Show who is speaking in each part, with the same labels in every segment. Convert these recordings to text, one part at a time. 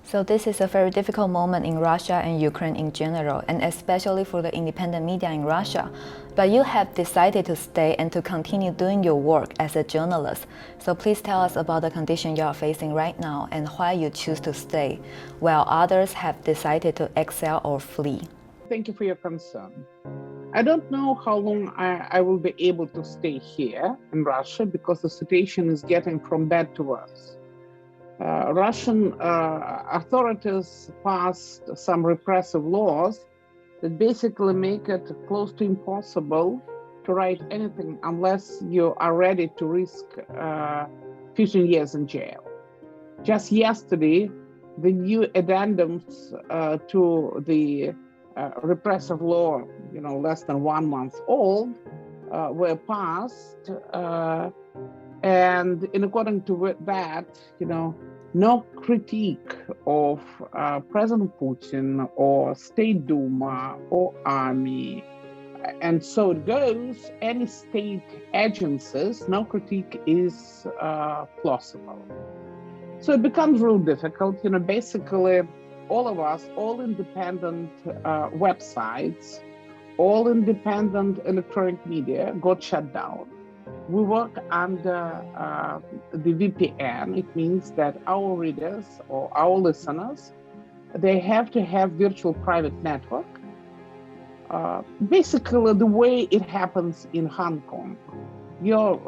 Speaker 1: So this is a very difficult moment in Russia and Ukraine in general, and especially for the independent media in Russia. But you have decided to stay and to continue doing your work as a journalist. So please tell us about the condition you are facing right now and why you choose to stay, while others have decided to exile or flee.
Speaker 2: Thank you for your concern. I don't know how long I will be able to stay here in Russia because the situation is getting from bad to worse. Russian authorities passed some repressive laws that basically make it close to impossible to write anything unless you are ready to risk 15 years in jail. Just yesterday, the new addendums to the repressive law, less than 1 month old, were passed. And in according to that, no critique of President Putin or State Duma or army, and so it goes, any state agencies, no critique is plausible. So it becomes real difficult. Basically, all of us, all independent websites, all independent electronic media got shut down. We work under the VPN. It means that our readers or our listeners, they have to have virtual private network. Basically, the way it happens in Hong Kong. Your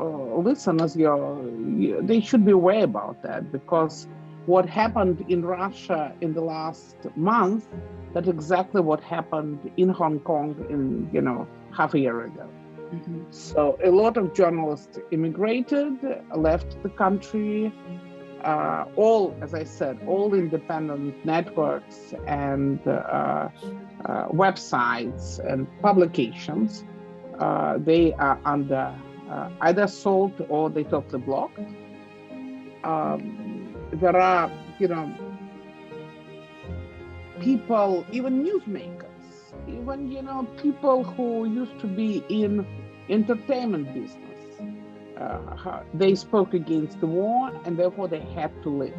Speaker 2: listeners, they should be aware about that, because what happened in Russia in the last month, that's exactly what happened in Hong Kong in half a year ago. Mm-hmm. So a lot of journalists immigrated, left the country. All, as I said, all independent networks and websites and publications, they are under either assault or they totally blocked. There are, people, even newsmakers, even, people who used to be in entertainment business, they spoke against the war and therefore they had to leave.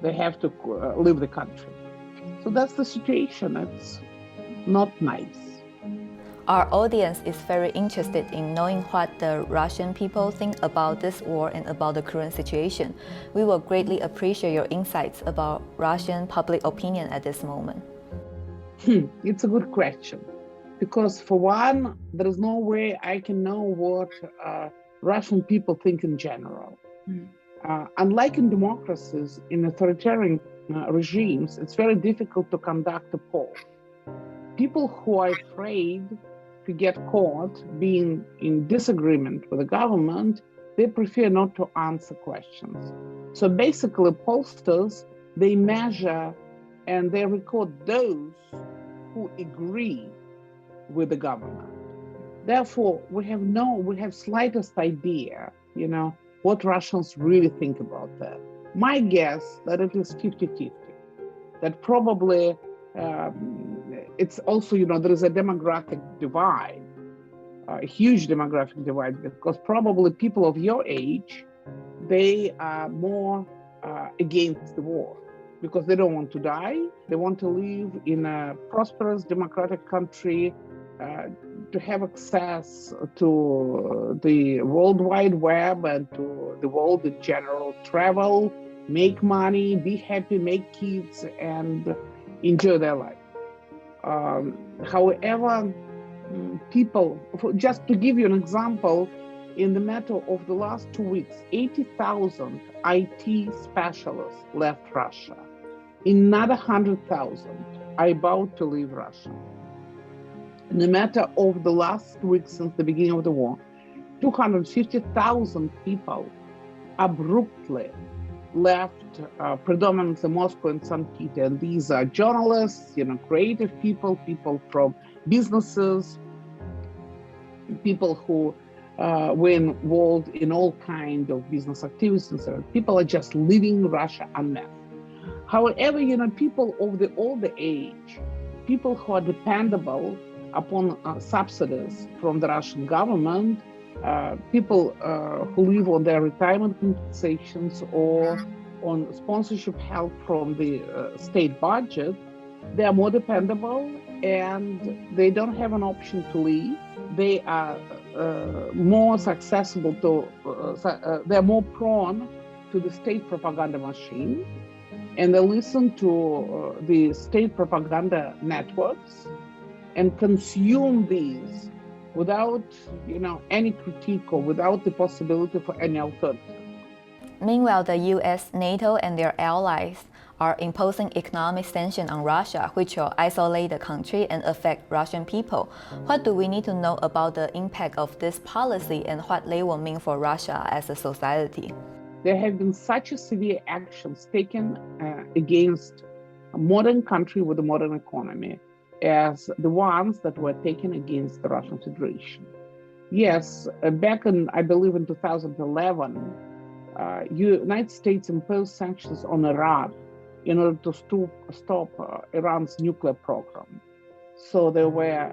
Speaker 2: They have to leave the country. So that's the situation. It's not nice.
Speaker 1: Our audience is very interested in knowing what the Russian people think about this war and about the current situation. We will greatly appreciate your insights about Russian public opinion at this moment.
Speaker 2: It's a good question, because for one, there is no way I can know what Russian people think in general. Unlike in democracies, in authoritarian regimes, it's very difficult to conduct a poll. People who are afraid to get caught being in disagreement with the government, they prefer not to answer questions. So basically, pollsters, they measure and they record those who agree with the government. Therefore, we have slightest idea, what Russians really think about that. My guess that it is 50-50, that probably it's also, there is a demographic divide, a huge demographic divide, because probably people of your age, they are more against the war because they don't want to die. They want to live in a prosperous democratic country, to have access to the World Wide Web and to the world in general, travel, make money, be happy, make kids, and enjoy their life. However, people, just to give you an example, in the matter of the last 2 weeks, 80,000 IT specialists left Russia. Another 100,000 are about to leave Russia. In the matter of the last week since the beginning of the war, 250,000 people abruptly left, predominantly Moscow and St. Peter. And these are journalists, creative people, people from businesses, people who were involved in all kinds of business activities. And so people are just leaving Russia en masse. However, people of the older age, people who are dependable upon subsidies from the Russian government, people who live on their retirement compensations or on sponsorship help from the state budget, they are more dependable and they don't have an option to leave. They are more accessible to, they're more prone to the state propaganda machine, and they listen to the state propaganda networks and consume these without, any critique or without the possibility for any alternative.
Speaker 1: Meanwhile, the US, NATO, and their allies are imposing economic sanctions on Russia, which will isolate the country and affect Russian people. What do we need to know about the impact of this policy and what they will mean for Russia as a society?
Speaker 2: There have been such severe actions taken against a modern country with a modern economy as the ones that were taken against the Russian Federation. Yes, back in, I believe in 2011, United States imposed sanctions on Iran in order to stop Iran's nuclear program. So there were,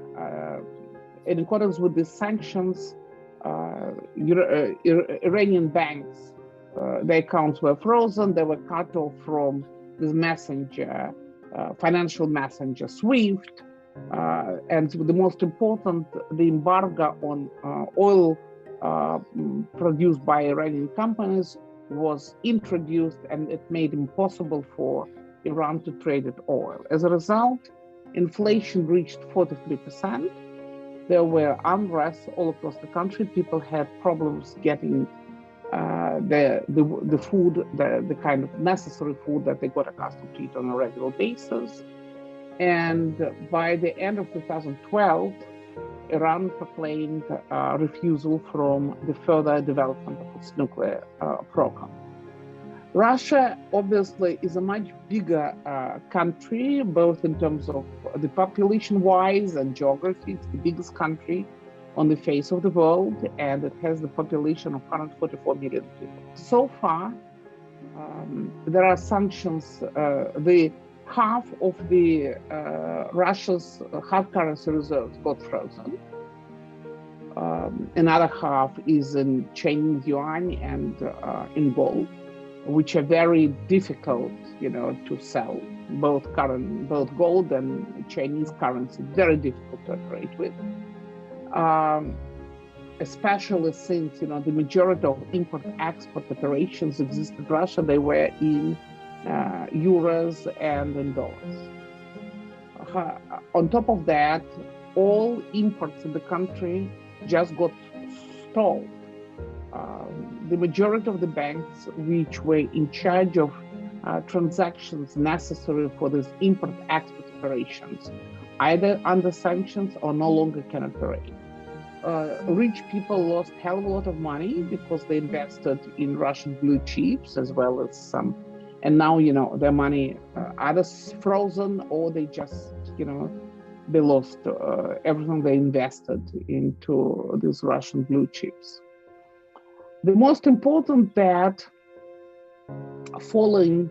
Speaker 2: in accordance with the sanctions, Iranian banks, their accounts were frozen, they were cut off from this messenger, financial messenger SWIFT, and the most important, the embargo on oil produced by Iranian companies was introduced, and it made impossible for Iran to trade its oil. As a result, inflation reached 43%. There were unrest all across the country. People had problems getting the food, the kind of necessary food that they got accustomed to eat on a regular basis. And by the end of 2012, Iran proclaimed refusal from the further development of its nuclear program. Russia obviously is a much bigger country, both in terms of the population-wise and geography. It's the biggest country on the face of the world, and it has the population of 144 million people. So far, there are sanctions. The half of the Russia's hard currency reserves got frozen. Another half is in Chinese yuan and in gold, which are very difficult, to sell. Both gold and Chinese currency, very difficult to operate with. Especially since, the majority of import-export operations exist in Russia, they were in euros and in dollars. On top of that, all imports in the country just got stalled. The majority of the banks which were in charge of transactions necessary for these import-export operations, either under sanctions or no longer can operate. Rich people lost a hell of a lot of money because they invested in Russian blue chips as well as some, and now, their money either frozen or they just, they lost everything they invested into these Russian blue chips. The most important that following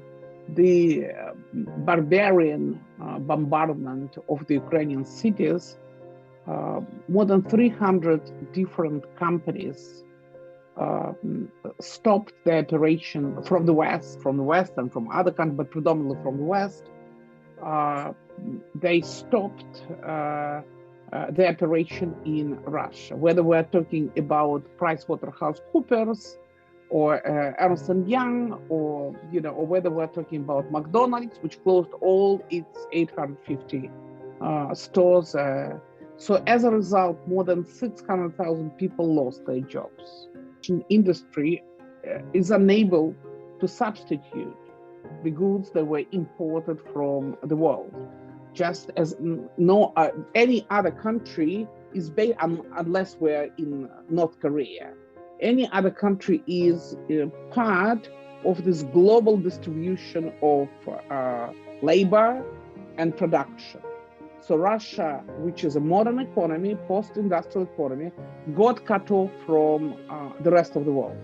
Speaker 2: the barbarian bombardment of the Ukrainian cities, more than 300 different companies stopped their operation from the West and from other countries, but predominantly from the West. They stopped their operation in Russia, whether we're talking about PricewaterhouseCoopers or Ernst & Young, or whether we're talking about McDonald's, which closed all its 850 stores. So as a result, more than 600,000 people lost their jobs. The industry is unable to substitute the goods that were imported from the world, just as no any other country is based, unless we're in North Korea. Any other country is part of this global distribution of labor and production. So Russia, which is a modern economy, post-industrial economy, got cut off from the rest of the world.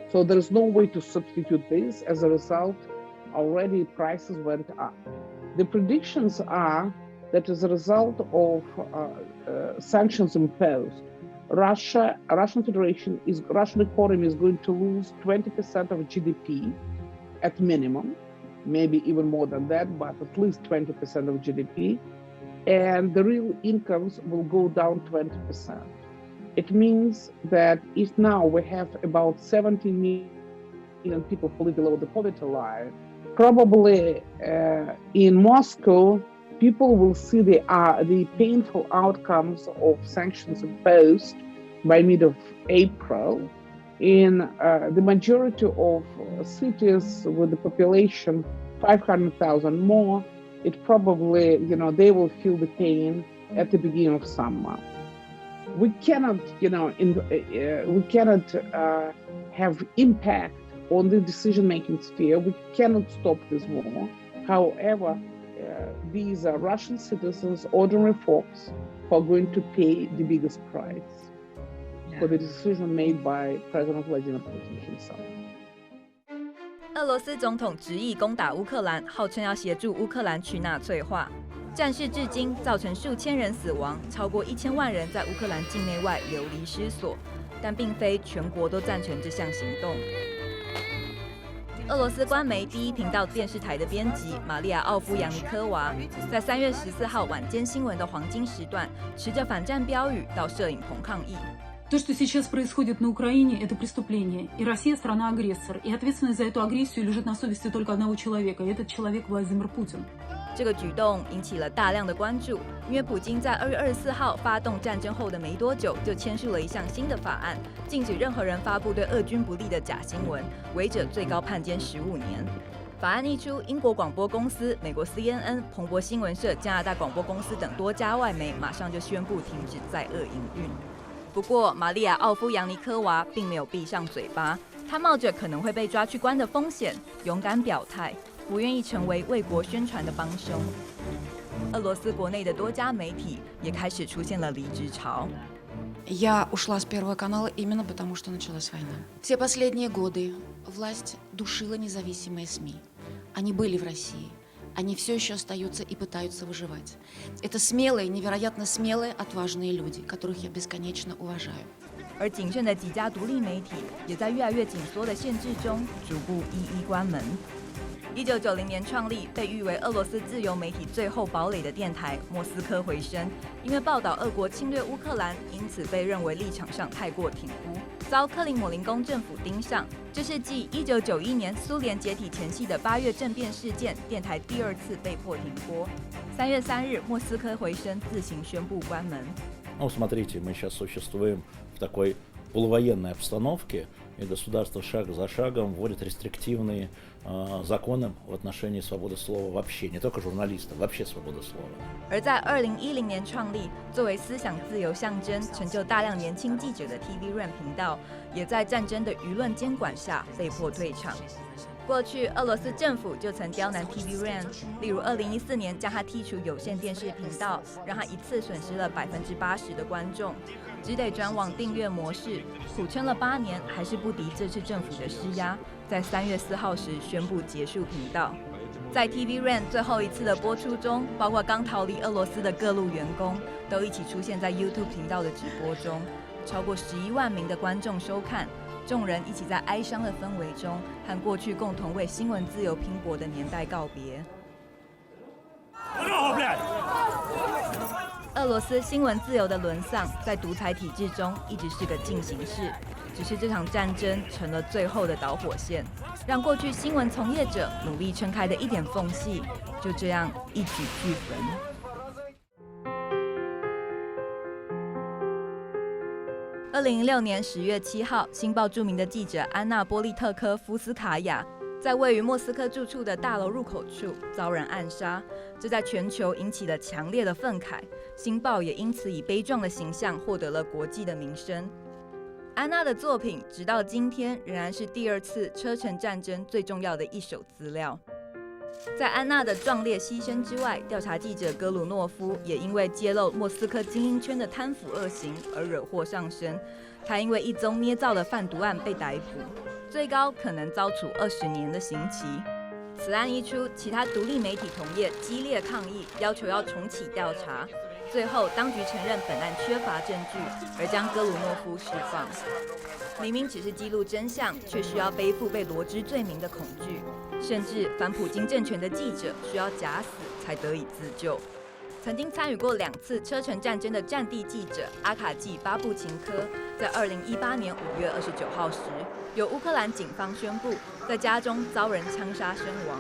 Speaker 2: So there is no way to substitute this. As a result, already prices went up. The predictions are that as a result of sanctions imposed, Russian economy is going to lose 20% of GDP at minimum, maybe even more than that, but at least 20% of GDP. And the real incomes will go down 20%. It means that if now we have about 17 million people who live below the poverty line, probably in Moscow, people will see the painful outcomes of sanctions imposed by mid of April. In the majority of cities with the population 500,000 more, it probably, they will feel the pain at the beginning of summer. We cannot, have impact on the decision-making sphere. We cannot stop this war. However, these are Russian citizens, ordinary folks, who are going to pay the biggest price for the decision made by President Vladimir Putin himself.
Speaker 1: 俄罗斯总统执意攻打乌克兰，号称要协助乌克兰去纳粹化。战事至今造成数千人死亡，超过1000万人在乌克兰境内外流离失所，但并非全国都赞成这项行动。俄罗斯官媒第一频道电视台的编辑玛利亚·奥夫扬尼科娃，在3月14号晚间新闻的黄金时段，持着反战标语到摄影棚抗议。
Speaker 3: То, что сейчас происходит на Украине, это преступление. И Россия страна-агрессор. И ответственность за эту агрессию лежит на совести только одного человека. И этот человек Владимир Путин.
Speaker 1: 这个举动引起了大量的关注，因为普京在2月24号发动战争后的没多久，就签署了一项新的法案，禁止任何人发布对俄军不利的假新闻，违者最高判监15年。法案一出，英国广播公司、美国 CNN、彭博新闻社、加拿大广播公司等多家外媒马上就宣布停止在俄营运。不过，玛利亚·奥夫扬尼科娃并没有闭上嘴巴，她冒着可能会被抓去关的风险，勇敢表态，不愿意成为为国宣传的帮凶。俄罗斯国内的多家媒体也开始出现了离职潮。
Speaker 4: Я ушла с Первого канала именно потому, что началась война. Все последние годы власть душила независимые СМИ. Они были в России. Они все еще остаются и пытаются выживать. Это смелые, невероятно смелые, отважные люди, которых я бесконечно уважаю.
Speaker 1: 而仅剩的几家独立媒体也在越来越紧缩的限制中逐步一一关门。1990年创立，被誉为俄罗斯自由媒体最后堡垒的电台莫斯科回声，因为报道俄国侵略乌克兰，因此被认为立场上太过挺乌，遭克林姆林宫政府盯上。这是继1991年苏联解体前夕的8月政变事件，电台第2次被迫停播。3月3日，莫斯科回声自行宣布关门。
Speaker 5: Смотрите, мы сейчас существуем в такой полувоенной обстановке, и государство шаг за шагом вводит рестриктивные законы в отношении свободы слова вообще, не только журналистов, вообще свободы слова.
Speaker 1: 而在2010年创立，作为思想自由象征，成就大量年轻记者的 TV Run 频道，也在战争的舆论监管下被迫退场。过去，俄罗斯政府就曾刁难 TV Run， 例如2014年将他剔除有线电视频道，让他一次损失了80%的观众，只得转往订阅模式，苦撑了8年，还是不敌这次政府的施压，在3月4号时宣布结束频道。在 TV Run 最后一次的播出中，包括刚逃离俄罗斯的各路员工，都一起出现在 YouTube 频道的直播中，超过11万名的观众收看。众人一起在哀伤的氛围中，和过去共同为新闻自由拼搏的年代告别。俄罗斯新闻自由的沦丧，在独裁体制中一直是个进行式，只是这场战争成了最后的导火线，让过去新闻从业者努力撑开的一点缝隙，就这样一举俱焚。2006年10月7号，《星报》著名的记者安娜·波利特科夫斯卡娅在位于莫斯科住处的大楼入口处遭人暗杀，这在全球引起了强烈的愤慨。《星报》也因此以悲壮的形象获得了国际的名声。安娜的作品直到今天仍然是第2次车臣战争最重要的一手资料。在安娜的壮烈牺牲之外，调查记者格鲁诺夫也因为揭露莫斯科精英圈的贪腐恶行而惹祸上身。他因为一宗捏造的贩毒案被逮捕，最高可能遭处20年的刑期。此案一出，其他独立媒体同业激烈抗议，要求要重启调查。最后，当局承认本案缺乏证据，而将格鲁诺夫释放。明明只是记录真相，却需要背负被罗织罪名的恐惧。甚至反普京政权的记者需要假死才得以自救。曾经参与过2次车臣战争的战地记者阿卡季·巴布琴科，在2018年5月29号时，由乌克兰警方宣布在家中遭人枪杀身亡，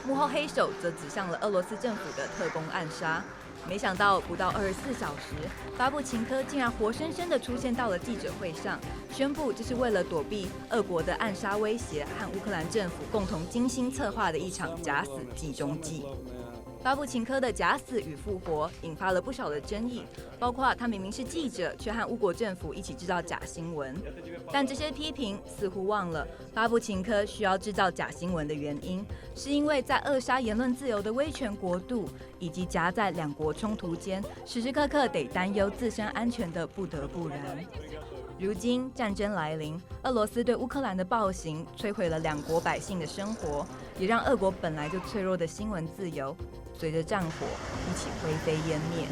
Speaker 1: 幕后黑手则指向了俄罗斯政府的特工暗杀。没想到不到24小时，巴布琴科竟然活生生地出现到了记者会上，宣布这是为了躲避俄国的暗杀威胁和乌克兰政府共同精心策划的一场假死计中计。巴布琴科的假死与复活引发了不少的争议，包括他明明是记者，却和乌国政府一起制造假新闻。但这些批评似乎忘了，巴布琴科需要制造假新闻的原因，是因为在扼杀言论自由的威权国度，以及夹在两国冲突间，时时刻刻得担忧自身安全的不得不然。如今战争来临，俄罗斯对乌克兰的暴行摧毁了两国百姓的生活，也让俄国本来就脆弱的新闻自由随着战火一起灰飞烟灭。